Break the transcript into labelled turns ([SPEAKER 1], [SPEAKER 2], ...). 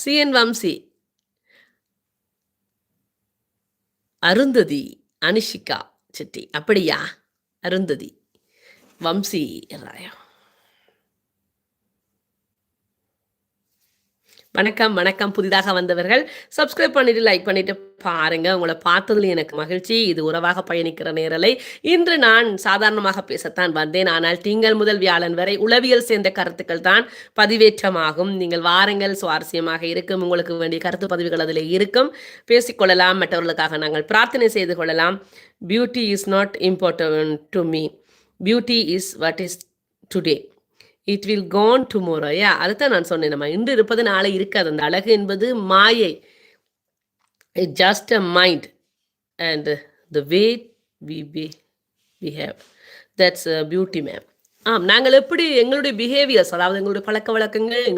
[SPEAKER 1] CN Vamsi, Arundhati, Anushika Shetty. அப்படியா? அருந்ததி, வம்சி ராயம். வணக்கம், வணக்கம். புதிதாக வந்தவர்கள் சப்ஸ்கிரைப் பண்ணிட்டு, லைக் பண்ணிட்டு பாருங்க. உங்களை பார்த்ததில் எனக்கு மகிழ்ச்சி. இது உறவாக பயணிக்கிற நேரலை. இன்று நான் சாதாரணமாக பேசத்தான் வந்தேன். ஆனால் திங்கள் முதல் வியாழன் வரை உளவியல் சேர்ந்த கருத்துக்கள் தான் பதிவேற்றமாகும். நீங்கள் வாருங்கள், சுவாரஸ்யமாக இருக்கும். உங்களுக்கு வேண்டிய கருத்து பதிவுகள் அதில் இருக்கும். பேசிக்கொள்ளலாம். மற்றவர்களுக்காக நாங்கள் பிரார்த்தனை செய்து கொள்ளலாம். Beauty is not important to me. Beauty is what is today. It will cone tomorrow. அதுதான் நான் சொன்னேன். நம்ம இன்று இருப்பது நாளை இருக்காது. அந்த அழகு என்பது மாயை. It just a mind and the way we behave, that's beauty ma'am. நாங்கள் எப்படி எங்களுடைய பிஹேவியர்ஸ், அதாவது எங்களுடைய பழக்க வழக்கங்கள்,